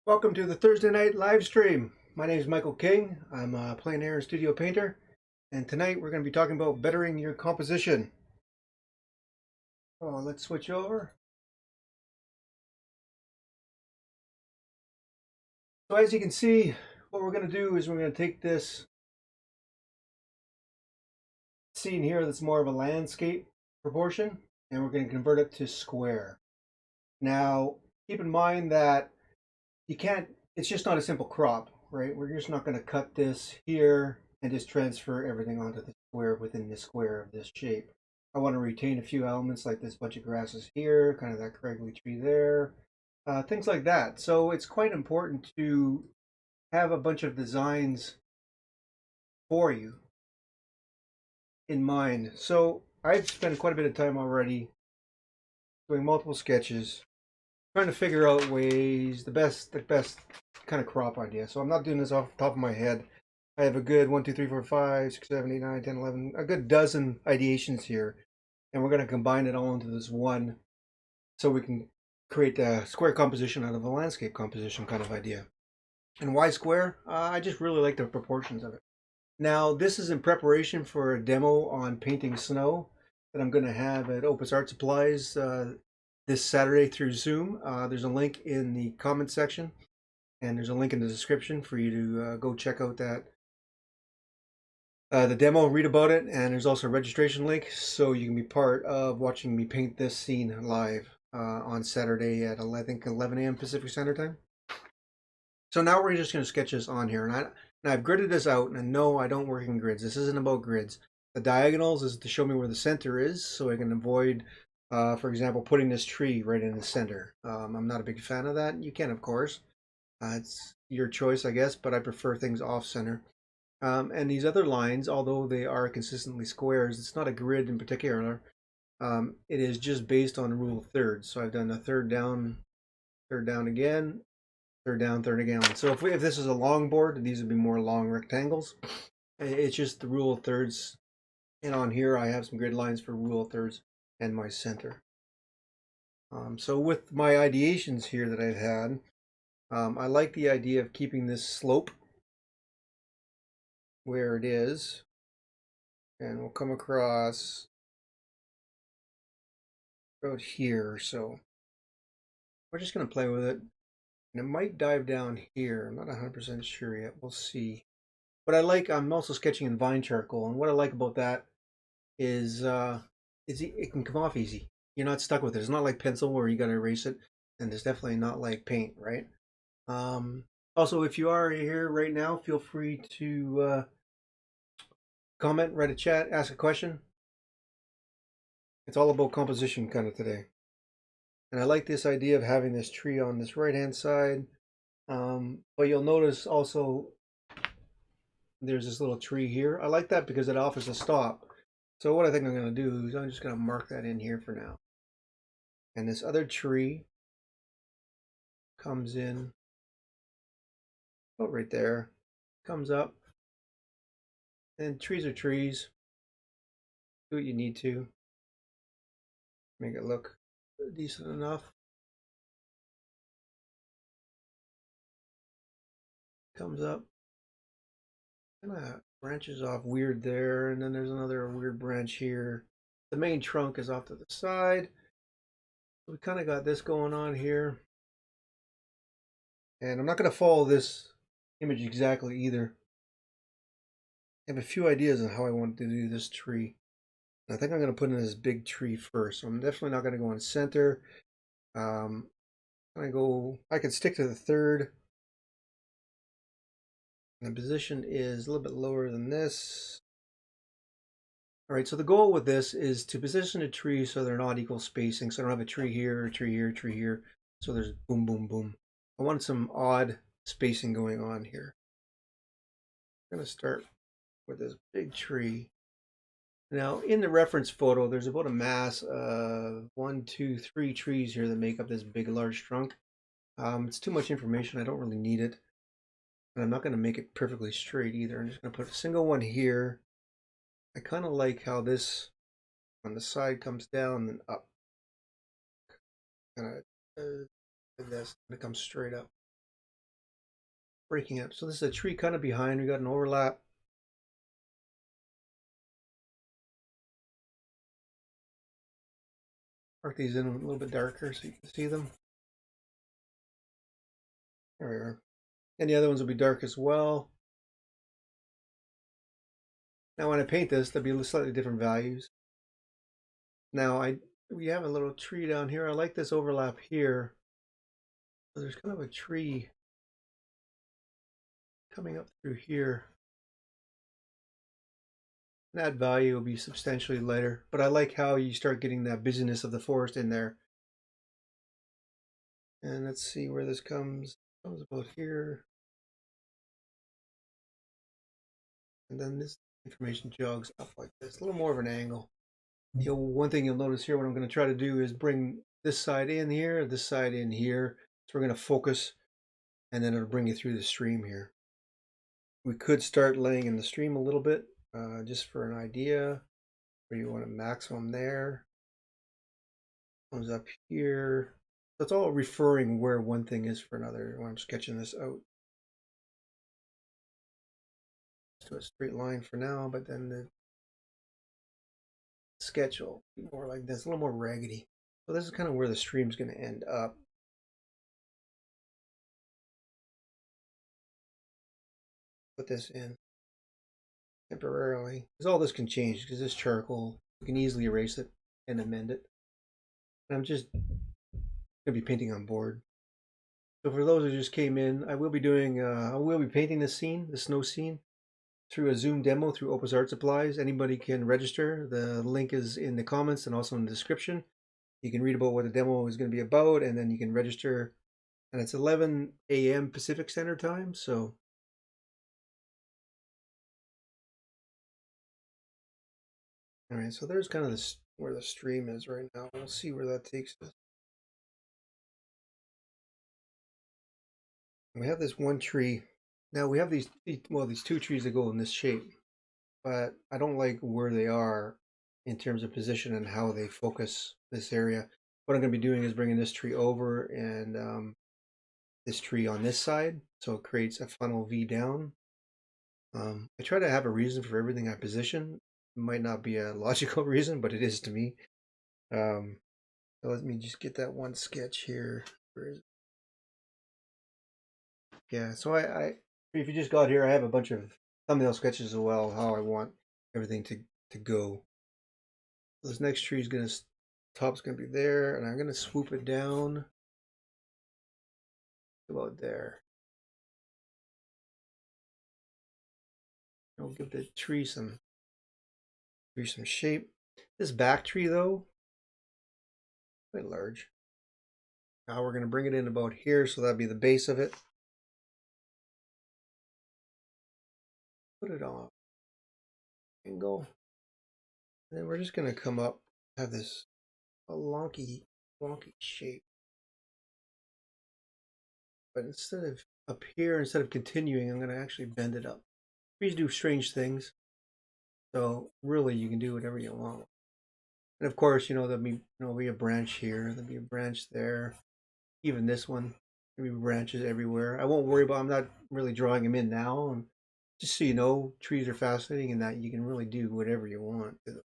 Welcome to the Thursday night live stream. My name is Michael King. I'm a plein air and studio painter, and tonight we're going to be talking about bettering your composition. Oh, let's switch over. So as you can see, what we're going to do is we're going to take this scene here that's more of a landscape proportion, and we're going to convert it to square. Now, keep in mind that you can't, it's just not a simple crop, right? We're just not going to cut this here and just transfer everything onto the square within the square of this shape. I want to retain a few elements like this bunch of grasses here, kind of that craggly tree there, things like that. So it's quite important to have a bunch of designs for you in mind. So I've spent quite a bit of time already doing multiple sketches, trying to figure out ways, the best kind of crop idea. So I'm not doing this off the top of my head. I have a good 1, 2, 3, 4, 5, 6, 7, 8, 9, 10, 11, a good dozen ideations here. And we're going to combine it all into this one so we can create a square composition out of a landscape composition kind of idea. And why square? I just really like the proportions of it. Now, this is in preparation for a demo on painting snow that I'm going to have at Opus Art Supplies this Saturday through Zoom. There's a link in the comment section, and there's a link in the description for you to go check out that the demo, read about it, and there's also a registration link so you can be part of watching me paint this scene live on Saturday at I think 11 a.m. Pacific Standard Time. So now we're just going to sketch this on here, and I've gridded this out, and no, I don't work in grids. This isn't about grids. The diagonals is to show me where the center is, so I can avoid, for example, putting this tree right in the center. I'm not a big fan of that. You can, of course. It's your choice, I guess, but I prefer things off center. And these other lines, although they are consistently squares, it's not a grid in particular. It is just based on rule of thirds. So I've done a third down again, third down, third again. So if this is a long board, these would be more long rectangles. It's just the rule of thirds. And on here, I have some grid lines for rule of thirds and my center. So with my ideations here that I've had, I like the idea of keeping this slope where it is, and we'll come across about here. So we're just going to play with it, and it might dive down here. I'm not 100% sure yet. We'll see. But I'm also sketching in vine charcoal, and what I like about that is it can come off easy. You're not stuck with it. It's not like pencil where you got to erase it, and it's definitely not like paint, right? Also, if you are here right now, feel free to comment, write a chat, ask a question. It's all about composition kind of today. And I like this idea of having this tree on this right hand side. But you'll notice also there's this little tree here. I like that because it offers a stop. So what I think I'm going to do is I'm just going to mark that in here for now. And this other tree comes in, oh, right there, comes up. And trees are trees. Do what you need to. Make it look decent enough. Comes up. Kind of branches off weird there, and then there's another weird branch here. The main trunk is off to the side. We kind of got this going on here. And I'm not going to follow this image exactly either. I have a few ideas on how I want to do this tree. I think I'm going to put in this big tree first. So I'm definitely not going to go in center. I could stick to the third. And the position is a little bit lower than this. All right, so the goal with this is to position the tree so they're not equal spacing. So I don't have a tree here, a tree here, a tree here. So there's boom, boom, boom. I want some odd spacing going on here. I'm going to start with this big tree. Now, in the reference photo, there's about a mass of 1, 2, 3 trees here that make up this big, large trunk. It's too much information. I don't really need it. And I'm not going to make it perfectly straight either. I'm just going to put a single one here. I kind of like how this on the side comes down and up. Kind of like this, and it comes straight up. breaking up. So this is a tree kind of behind. We got an overlap. Mark these in a little bit darker so you can see them. There we are. And the other ones will be dark as well. Now when I paint this, there'll be slightly different values. Now we have a little tree down here. I like this overlap here. So there's kind of a tree coming up through here. That value will be substantially lighter, but I like how you start getting that busyness of the forest in there. And let's see where this comes. It comes about here. And then this information jogs up like this, a little more of an angle. One thing you'll notice here, what I'm going to try to do is bring this side in here, this side in here. So we're going to focus, and then it'll bring you through the stream here. We could start laying in the stream a little bit, just for an idea. Where you want a maximum there. Comes up here. So it's all referring where one thing is for another when I'm sketching this out. Let's do a straight line for now, but then the sketch will be more like this, a little more raggedy. So this is kind of where the stream's going to end up. Put this in temporarily, because all this can change, because this charcoal, you can easily erase it and amend it. And I'm just going to be painting on board. So for those who just came in, I will be painting this scene, the snow scene, through a Zoom demo through Opus Art Supplies. Anybody can register. The link is in the comments and also in the description. You can read about what the demo is going to be about, and then you can register. And it's 11 a.m. Pacific Standard Time, so all right, so there's kind of this where the stream is right now. We'll see where that takes us. We have this one tree. Now we have these two trees that go in this shape, but I don't like where they are in terms of position and how they focus this area. What I'm going to be doing is bringing this tree over and this tree on this side, so it creates a funnel V down. I try to have a reason for everything I position. It might not be a logical reason, but it is to me. So let me just get that one sketch here. Where is it? Yeah, so if you just got here, I have a bunch of thumbnail sketches as well, how I want everything to go. This next tree is top's gonna be there, and I'm gonna swoop it down about there. I'll give the tree some shape. This back tree though, quite large. Now we're gonna bring it in about here, so that'd be the base of it. Put it on angle, and then we're just gonna come up, have this a wonky shape. But instead of up here, instead of continuing, I'm going to actually bend it up. Trees do strange things, so really you can do whatever you want. And of course, there'll be a branch here, there'll be a branch there, even this one. There'll be branches everywhere. I won't worry about. I'm not really drawing them in now, and just so you know, trees are fascinating in that you can really do whatever you want to them.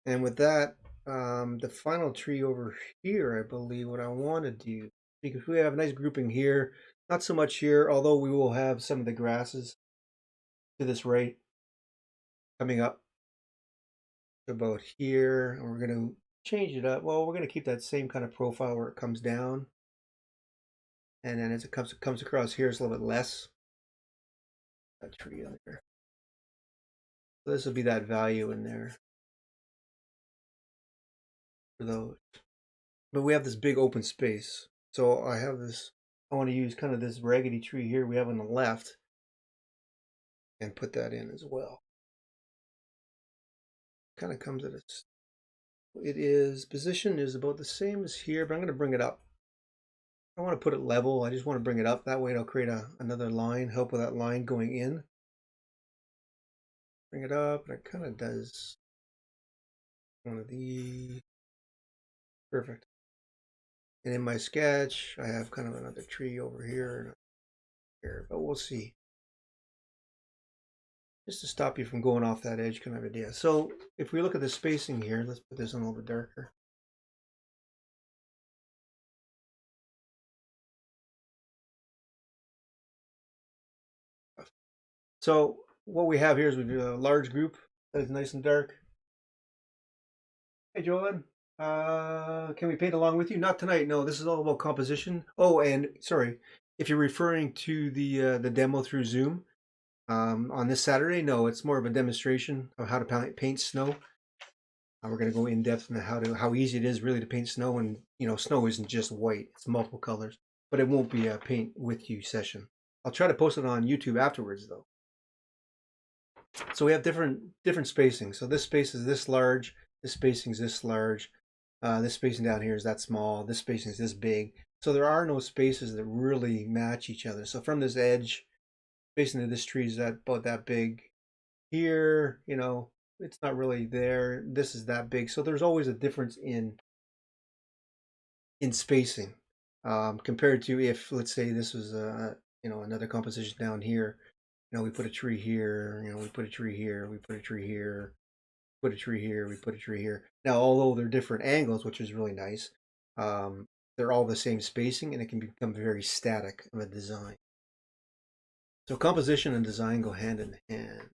And with that, the final tree over here, I believe, what I want to do, because we have a nice grouping here, not so much here, although we will have some of the grasses to this right coming up to about here, and we're going to change it up. Well, we're going to keep that same kind of profile where it comes down, and then as it comes across here, it's a little bit less. That tree on there. So this will be that value in there for those. But we have this big open space. So I want to use kind of this raggedy tree here we have on the left and put that in as well. Kind of comes at position is about the same as here, but I'm going to bring it up. I don't want to put it level. I just want to bring it up. That way it'll create another line, help with that line going in. Bring it up, and it kind of does one of these. Perfect. And in my sketch, I have kind of another tree over here. here, but we'll see. Just to stop you from going off that edge kind of idea. So if we look at the spacing here, let's put this on a little bit darker. So what we have here is we do a large group that is nice and dark. Hey, Joanne, can we paint along with you? Not tonight. No, this is all about composition. Oh, and sorry, if you're referring to the demo through Zoom on this Saturday, no, it's more of a demonstration of how to paint snow. We're going to go in depth into how easy it is really to paint snow, and snow isn't just white; it's multiple colors. But it won't be a paint with you session. I'll try to post it on YouTube afterwards, though. So we have different spacing. So this space is this large. This spacing is this large. This spacing down here is that small. This spacing is this big. So there are no spaces that really match each other. So from this edge, spacing of this tree is about that big. Here, it's not really there. This is that big. So there's always a difference in spacing compared to if, let's say, this was another composition down here. We put a tree here. We put a tree here. We put a tree here. Put a tree here. We put a tree here. Now, although they're different angles, which is really nice, they're all the same spacing, and it can become very static of a design. So composition and design go hand in hand.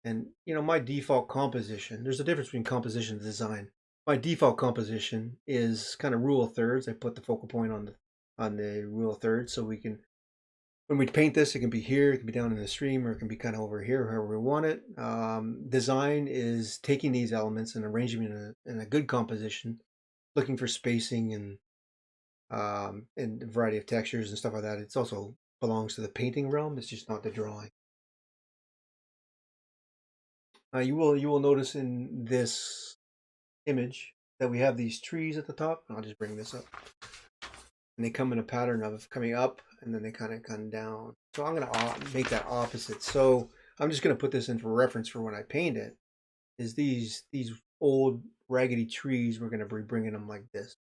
And my default composition, there's a difference between composition and design. My default composition is kind of rule of thirds. I put the focal point on the rule of thirds, so we can, when we paint this, it can be here, it can be down in the stream, or it can be kind of over here, however we want it. Design is taking these elements and arranging them in a good composition, looking for spacing and a variety of textures and stuff like that. It also belongs to the painting realm. It's just not the drawing. You will notice in this image that we have these trees at the top. I'll just bring this up. And they come in a pattern of coming up, and then they kind of come down. So I'm going to make that opposite. So I'm just going to put this in for reference for when I paint it, is these old raggedy trees, we're going to be bringing them like this.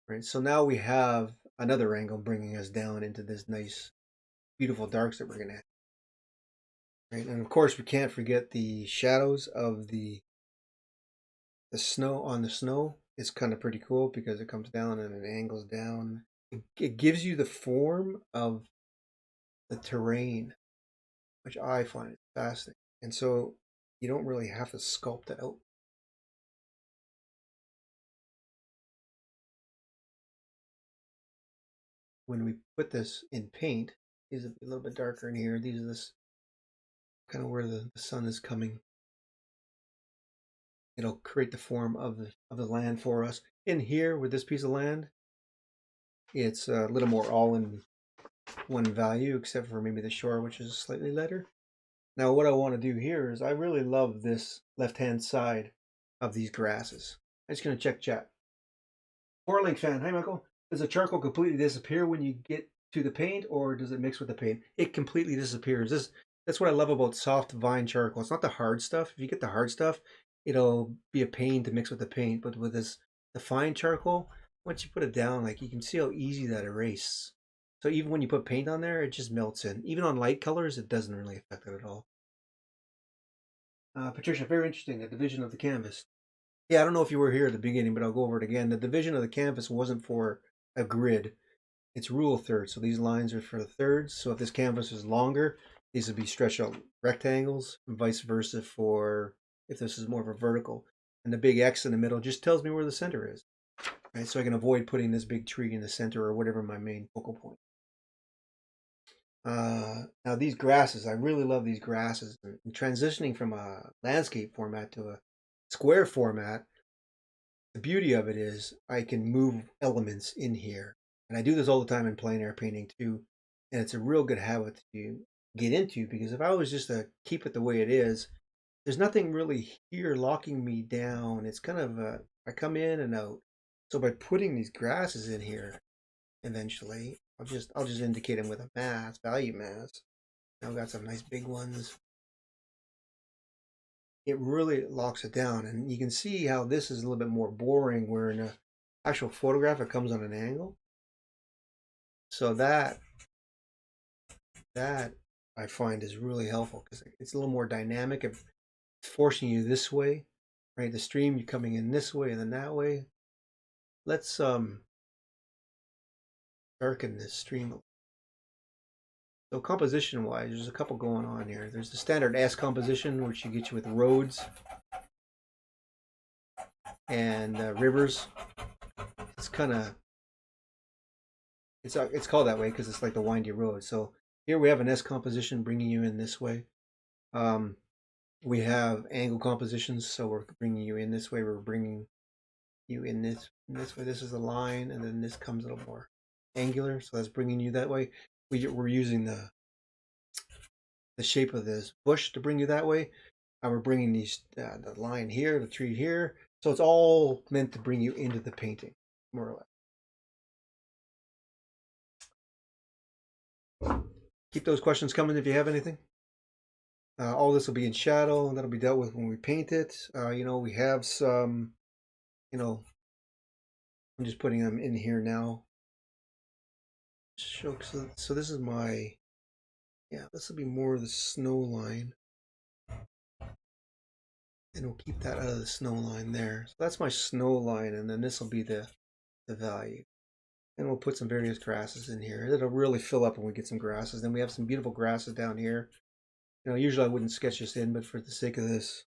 Right. So now we have another angle bringing us down into this nice, beautiful darks that we're going to have. Right. And of course, we can't forget the shadows of the snow on the snow. It's kind of pretty cool because it comes down and it angles down. It gives you the form of the terrain, which I find fascinating. And so you don't really have to sculpt it out. When we put this in paint, these are a little bit darker in here. These are this kind of where the sun is coming. It'll create the form of the land for us. In here with this piece of land, it's a little more all in one value, except for maybe the shore, which is slightly lighter. Now what I want to do here is I really love this left-hand side of these grasses. I'm just going to check chat. Link fan, hi Michael. Does the charcoal completely disappear when you get to the paint, or does it mix with the paint? It completely disappears. That's what I love about soft vine charcoal. It's not the hard stuff. If you get the hard stuff, it'll be a pain to mix with the paint. But with the fine charcoal, once you put it down, like you can see how easy that erases. So even when you put paint on there, it just melts in. Even on light colors, it doesn't really affect it at all. Patricia, very interesting, the division of the canvas. Yeah, I don't know if you were here at the beginning, but I'll go over it again. The division of the canvas wasn't for a grid. It's rule of thirds. So these lines are for the thirds. So if this canvas is longer, these would be stretched out rectangles, and vice versa for if this is more of a vertical. And the big X in the middle just tells me where the center is. Right? So I can avoid putting this big tree in the center or whatever my main focal point. Now these grasses, I really love these grasses. And transitioning from a landscape format to a square format, the beauty of it is I can move elements in here. And I do this all the time in plein air painting too. And it's a real good habit to get into, because if I was just to keep it the way it is, there's nothing really here locking me down. It's kind of I come in and out. So by putting these grasses in here, eventually, I'll just indicate them with a mass, value mass. Now I've got some nice big ones. It really locks it down, and you can see how this is a little bit more boring, where in an actual photograph it comes on an angle. So that That I find is really helpful because it's a little more dynamic. It's forcing you this way, right? The stream, you're coming in this way and then that way. Let's darken this stream. So composition wise, there's a couple going on here. There's the standard S composition, which you get you with roads and rivers. It's kind of it's called that way because it's like the windy road. So here we have an S composition bringing you in this way. We have angle compositions, so we're bringing you in this way. We're bringing you in this way. This is a line, and then this comes a little more angular, so that's bringing you that way. We're using the shape of this bush to bring you that way. And we're bringing these the line here, the tree here. So it's all meant to bring you into the painting, more or less. Keep those questions coming if you have anything. All this will be in shadow, and that'll be dealt with when we paint it. We have some, I'm just putting them in here now. So this is my, this will be more of the snow line. And we'll keep that out of the snow line there. So that's my snow line, and then this will be the value. And we'll put some various grasses in here. It'll really fill up when we get some grasses. Then we have some beautiful grasses down here. Usually I wouldn't sketch this in, but for the sake of this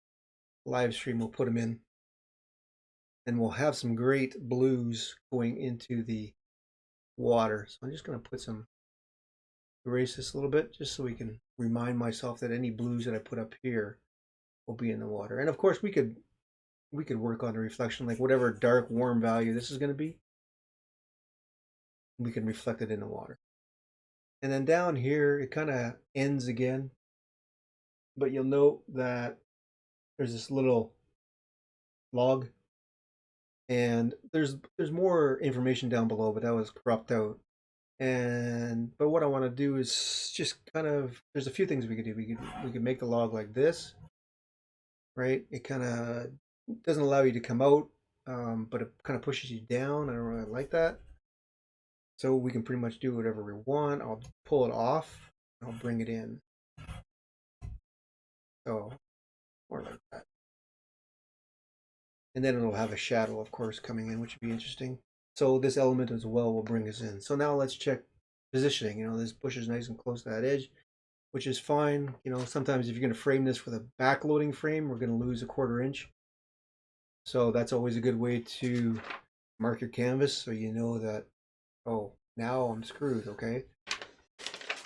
live stream, we'll put them in. And we'll have some great blues going into the water. So I'm just going to put some, erase this a little bit, just so we can remind myself that any blues that I put up here will be in the water. And of course we could work on the reflection, like whatever dark warm value this is going to be, we can reflect it in the water. And then down here it kind of ends again, but you'll note that there's this little log, and there's more information down below, but that was cropped out. But what I want to do is just kind of, there's a few things we could do. We could make the log like this, right? It kind of doesn't allow you to come out, but it kind of pushes you down. I don't really like that. So we can pretty much do whatever we want. I'll pull it off, and I'll bring it in. So, more like that. And then it'll have a shadow, of course, coming in, which would be interesting. So this element as well will bring us in. So now let's check positioning. This bush is nice and close to that edge, which is fine. Sometimes if you're going to frame this with a back-loading frame, we're going to lose a 1/4 inch. So that's always a good way to mark your canvas, so you know that, oh, now I'm screwed, okay?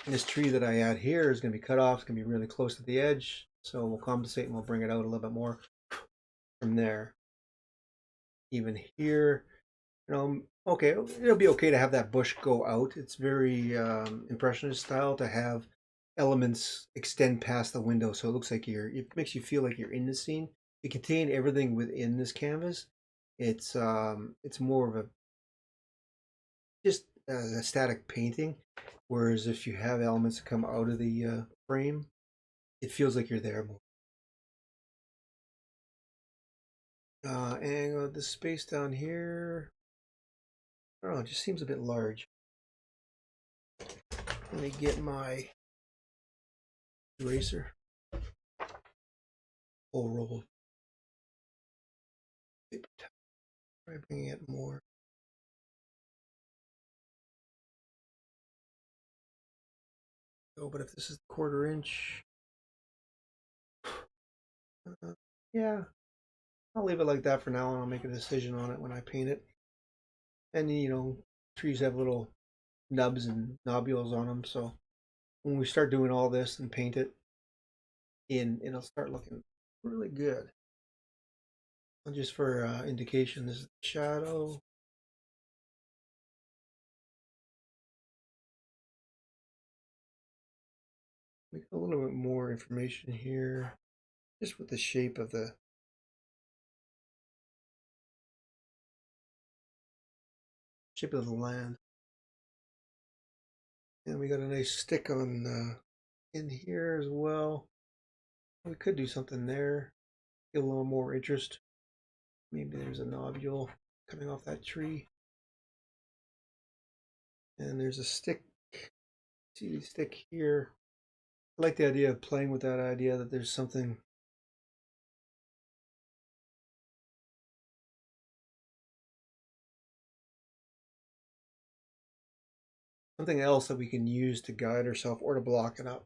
And this tree that I add here is going to be cut off. It's going to be really close to the edge. So we'll compensate and we'll bring it out a little bit more from there. Even here, okay, it'll be okay to have that bush go out. It's very impressionist style to have elements extend past the window, so it looks like it makes you feel like you're in the scene. You contain everything within this canvas. It's more of just a static painting, whereas if you have elements that come out of the frame, it feels like you're there more. And the space down here, I don't know, it just seems a bit large. Let me get my eraser. Whole roll. Try bringing it more. Oh, but if this is 1/4 inch, yeah, I'll leave it like that for now, and I'll make a decision on it when I paint it. And trees have little nubs and nobules on them, so when we start doing all this and paint it in, it'll start looking really good. And just for indication, this is the shadow. Make a little bit more information here, just with the shape of the land. And we got a nice stick on in here as well. We could do something there, get a little more interest. Maybe there's a nobule coming off that tree. And there's a stick see the stick here. I like the idea of playing with that idea that there's something else that we can use to guide ourselves or to block it up.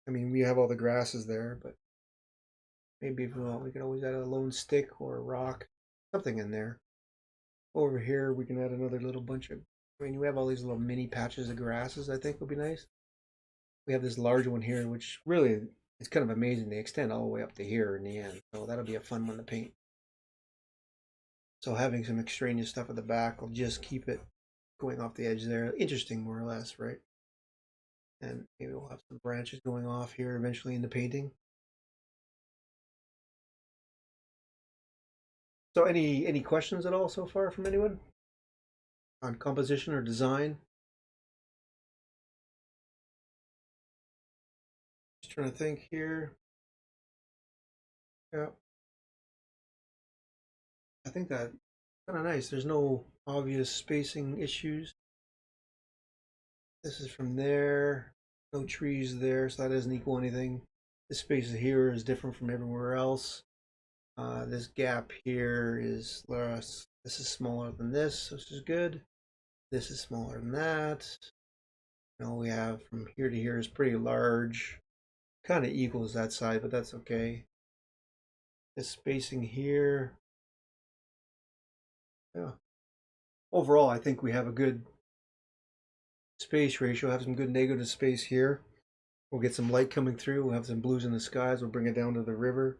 I mean, we have all the grasses there, but maybe if we want, we can always add a lone stick or a rock, something in there. Over here, we can add another little bunch of, I mean, we have all these little mini patches of grasses, I think would be nice. We have this large one here, which really, it's kind of amazing. They extend all the way up to here in the end. So that'll be a fun one to paint. So having some extraneous stuff at the back will just keep it going off the edge there. Interesting, more or less, right? And maybe we'll have some branches going off here eventually in the painting. So any questions at all so far from anyone on composition or design? Just trying to think here. Yeah. I think that kind of nice. There's no obvious spacing issues. This is from there. No trees there, so that doesn't equal anything. This space here is different from everywhere else. This gap here is less. This is smaller than this, which is good. This is smaller than that. Now we have from here to here is pretty large. Kind of equals that side, but that's okay. This spacing here. Yeah. Overall, I think we have a good space ratio. Have some good negative space here. We'll get some light coming through. We'll have some blues in the skies. We'll bring it down to the river.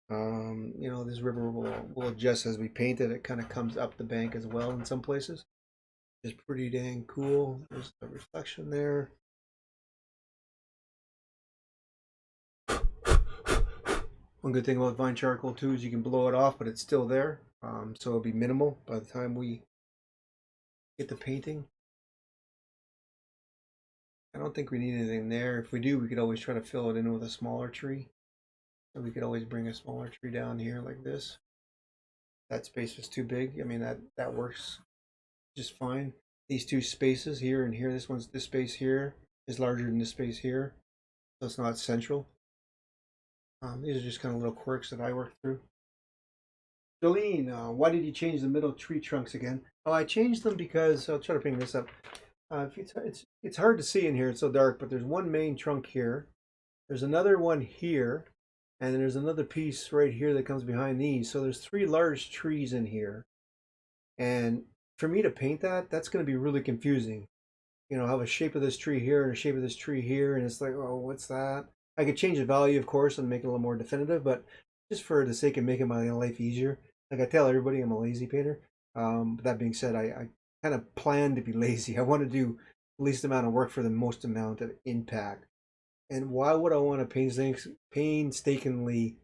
You know, this river will adjust as we paint it. It kind of comes up the bank as well in some places. It's pretty dang cool. There's a reflection there. One good thing about vine charcoal too is you can blow it off, but it's still there. So it'll be minimal by the time we get the painting. I don't think we need anything there. If we do, we could always try to fill it in with a smaller tree. So we could always bring a smaller tree down here like this. That space was too big. I mean, that works just fine. These two spaces here and here, this space here is larger than this space here. So it's not central. These are just kind of little quirks that I worked through. Jolene, why did you change the middle tree trunks again? Oh, I changed them because, I'll try to bring this up. It's hard to see in here, it's so dark, but there's one main trunk here. There's another one here, and then there's another piece right here that comes behind these. So there's three large trees in here. And for me to paint that, that's going to be really confusing. You know, I have a shape of this tree here and a shape of this tree here, and it's like, oh, what's that? I could change the value, of course, and make it a little more definitive, but just for the sake of making my life easier, like I tell everybody, I'm a lazy painter. But that being said, I kind of plan to be lazy. I want to do the least amount of work for the most amount of impact. And why would I want to painstakingly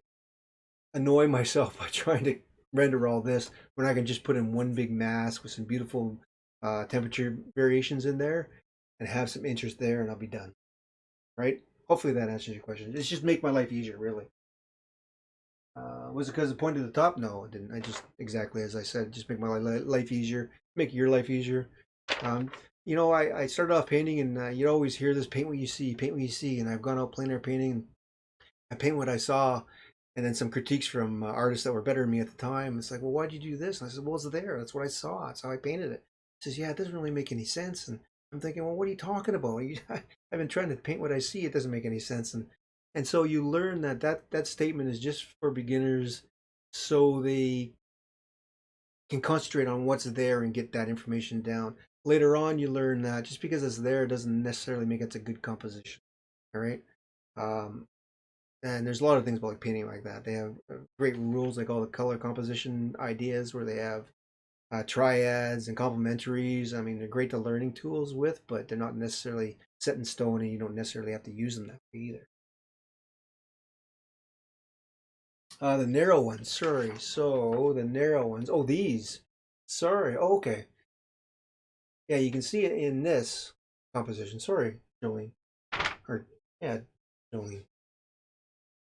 annoy myself by trying to render all this when I can just put in one big mask with some beautiful temperature variations in there and have some interest there, and I'll be done. Right? Hopefully that answers your question. It's just make my life easier, really. Was it because it pointed to the top? No, it didn't. I just, exactly as I said, just make my life easier, make your life easier. You know, I started off painting, and you always hear this: paint what you see, paint what you see. And I've gone out plein air painting, and I paint what I saw, and then some critiques from artists that were better than me at the time. It's like, well, why'd you do this? And I said, well, it's there. That's what I saw. That's how I painted it. He says, yeah, it doesn't really make any sense. And I'm thinking, well, what are you talking about? I've been trying to paint what I see. It doesn't make any sense. And so you learn that statement is just for beginners, so they can concentrate on what's there and get that information down. Later on, you learn that just because it's there doesn't necessarily make it a good composition. All right. And there's a lot of things about like painting like that. They have great rules, like all the color composition ideas, where they have triads and complementaries. I mean, they're great to learning tools with, but they're not necessarily set in stone, and you don't necessarily have to use them that way either. The narrow ones, sorry. So the narrow ones. Oh, these. Sorry. Oh, okay. Yeah, you can see it in this composition. Sorry, Jolene. Or yeah, Jolene.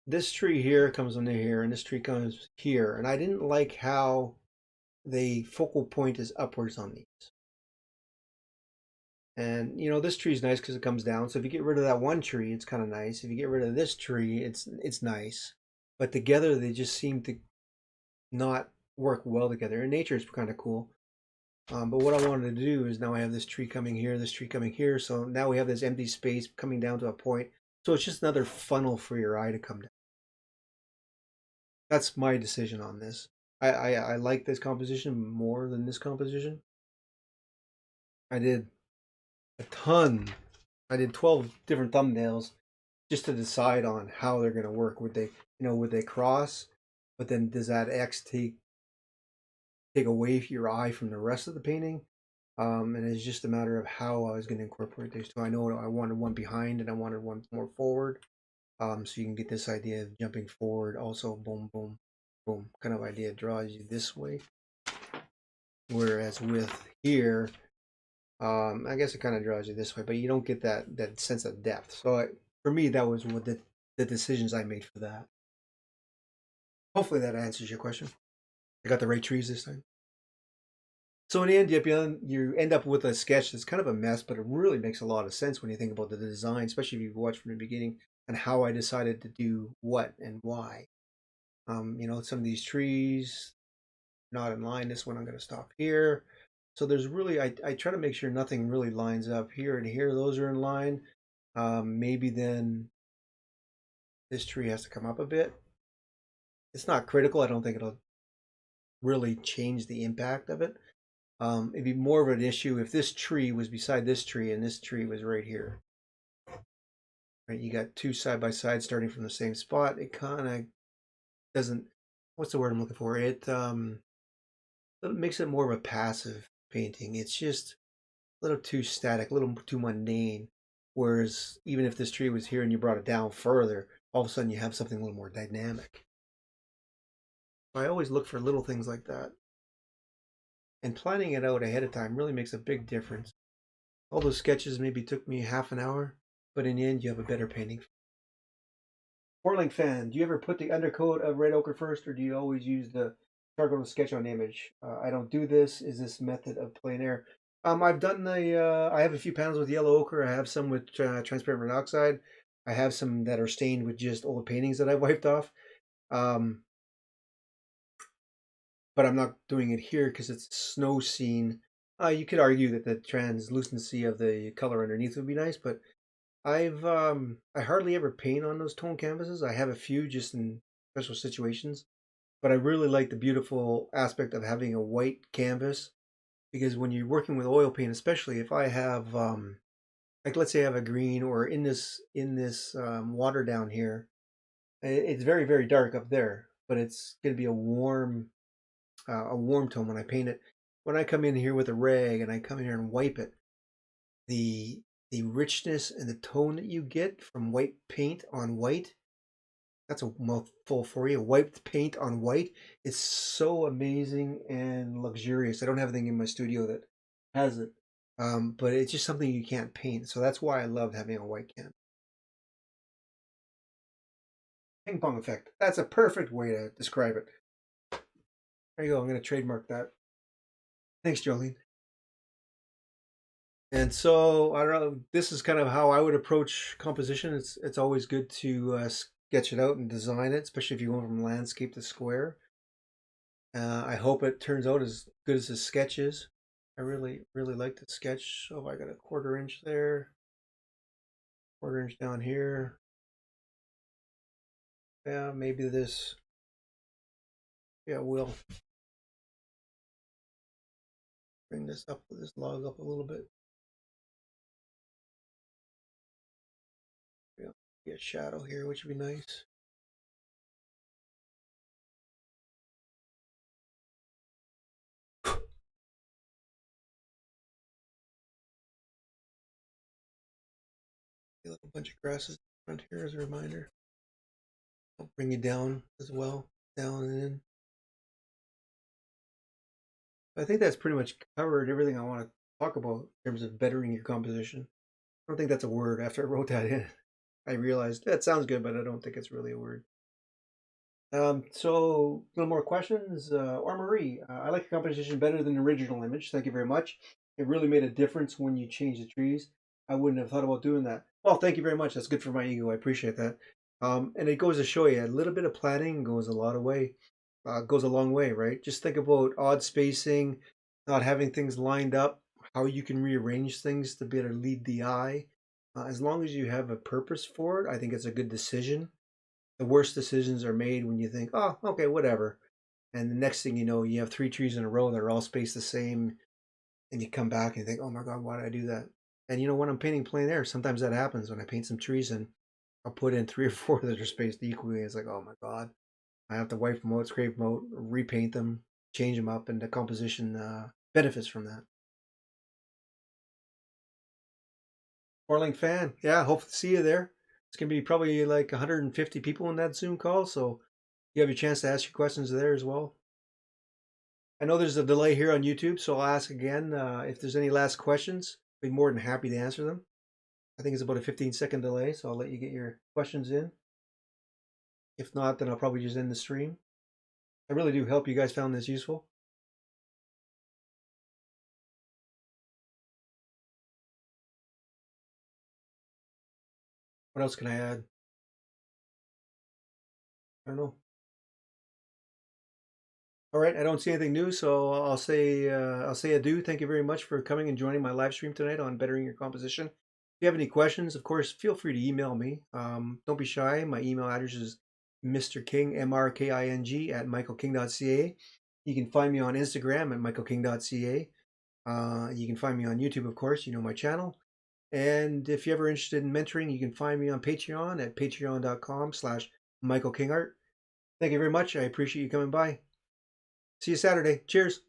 This tree here comes under here, and this tree comes here. And I didn't like how the focal point is upwards on these. And you know, this tree is nice because it comes down. So if you get rid of that one tree, it's kind of nice. If you get rid of this tree, it's nice. But together they just seem to not work well together. And nature is kind of cool. But what I wanted to do is now I have this tree coming here, this tree coming here. So now we have this empty space coming down to a point. So it's just another funnel for your eye to come down. That's my decision on this. I like this composition more than this composition. I did a ton. I did 12 different thumbnails just to decide on how they're going to work. Would they cross? But then does that X take away your eye from the rest of the painting? And it's just a matter of how I was going to incorporate these two. I know I wanted one behind and I wanted one more forward. So you can get this idea of jumping forward. Also, boom, boom, boom, kind of idea draws you this way. Whereas with here, I guess it kind of draws you this way, but you don't get that sense of depth. So for me, that was what the decisions I made for that. Hopefully that answers your question. I got the right trees this time. So in the end, you end up with a sketch that's kind of a mess, but it really makes a lot of sense when you think about the design, especially if you watch from the beginning and how I decided to do what and why. You know, some of these trees not in line. This one I'm going to stop here. So there's really, I try to make sure nothing really lines up here and here. Those are in line. Maybe then this tree has to come up a bit. It's not critical. I don't think it'll really change the impact of it. It'd be more of an issue if this tree was beside this tree and this tree was right here. Right, you got two side by side starting from the same spot. It kind of doesn't. What's the word I'm looking for? It makes it more of a passive painting. It's just a little too static, a little too mundane. Whereas even if this tree was here and you brought it down further, all of a sudden you have something a little more dynamic. I always look for little things like that. And planning it out ahead of time really makes a big difference. All those sketches maybe took me half an hour, but in the end you have a better painting. Whirling fan, do you ever put the undercoat of red ochre first, or do you always use the charcoal to sketch on image? I don't do this. Is this method of plein air? I've done I have a few panels with yellow ochre. I have some with transparent red oxide. I have some that are stained with just old paintings that I wiped off. But I'm not doing it here because it's a snow scene. You could argue that the translucency of the color underneath would be nice, but I hardly ever paint on those tone canvases. I have a few just in special situations, but I really like the beautiful aspect of having a white canvas, because when you're working with oil paint, especially if I have like let's say I have a green, or in this water down here, it's very very dark up there, but it's going to be a warm tone when I paint it. When I come in here with a rag and I come in here and wipe it, the richness and the tone that you get from white paint on white, that's a mouthful for you. Wiped paint on white is so amazing and luxurious. I don't have anything in my studio that has it, but it's just something you can't paint. So that's why I love having a white can. Ping pong effect. That's a perfect way to describe it. There you go. I'm going to trademark that. Thanks, Jolene. And so I don't know. This is kind of how I would approach composition. It's always good to sketch it out and design it, especially if you go from landscape to square. I hope it turns out as good as the sketch is. I really really like the sketch. So I got a 1/4 inch there, 1/4 inch down here. Yeah, maybe this. Yeah, we'll bring this log up a little bit. Yeah, get a shadow here, which would be nice. A bunch of grasses in front here as a reminder. I'll bring you down as well, down and in. I think that's pretty much covered everything I want to talk about in terms of bettering your composition. I don't think that's a word. After I wrote that in, I realized that sounds good, but I don't think it's really a word. So a little more questions. Or Marie, I like your composition better than the original image. Thank you very much. It really made a difference when you change the trees. I wouldn't have thought about doing that. Well, thank you very much. That's good for my ego. I appreciate that. And it goes to show you a little bit of planning goes a lot of way, goes a long way, right? Just think about odd spacing, not having things lined up, how you can rearrange things to better lead the eye. As long as you have a purpose for it, I think it's a good decision. The worst decisions are made when you think, oh, okay, whatever. And the next thing you know, you have three trees in a row that are all spaced the same, and you come back and you think, oh my God, why did I do that? And you know, when I'm painting plein air, sometimes that happens when I paint some trees and I'll put in three or four that are spaced equally. It's like, oh my God, I have to wipe them out, scrape them out, repaint them, change them up, and the composition benefits from that. Orling fan, yeah, hope to see you there. It's gonna be probably like 150 people in that Zoom call, so you have your chance to ask your questions there as well. I know there's a delay here on YouTube, so I'll ask again if there's any last questions. I'd be more than happy to answer them. I think it's about a 15-second delay, so I'll let you get your questions in. If not, then I'll probably just end the stream. I really do hope you guys found this useful. What else can I add? I don't know. All right, I don't see anything new, so I'll say adieu. Thank you very much for coming and joining my live stream tonight on bettering your composition. If you have any questions, of course, feel free to email me. Don't be shy. My email address is Mr. King, MRKING at michaelking.ca. You can find me on Instagram at michaelking.ca. You can find me on YouTube, of course. You know my channel. And if you're ever interested in mentoring, you can find me on Patreon at patreon.com/michaelkingart. Thank you very much. I appreciate you coming by. See you Saturday. Cheers.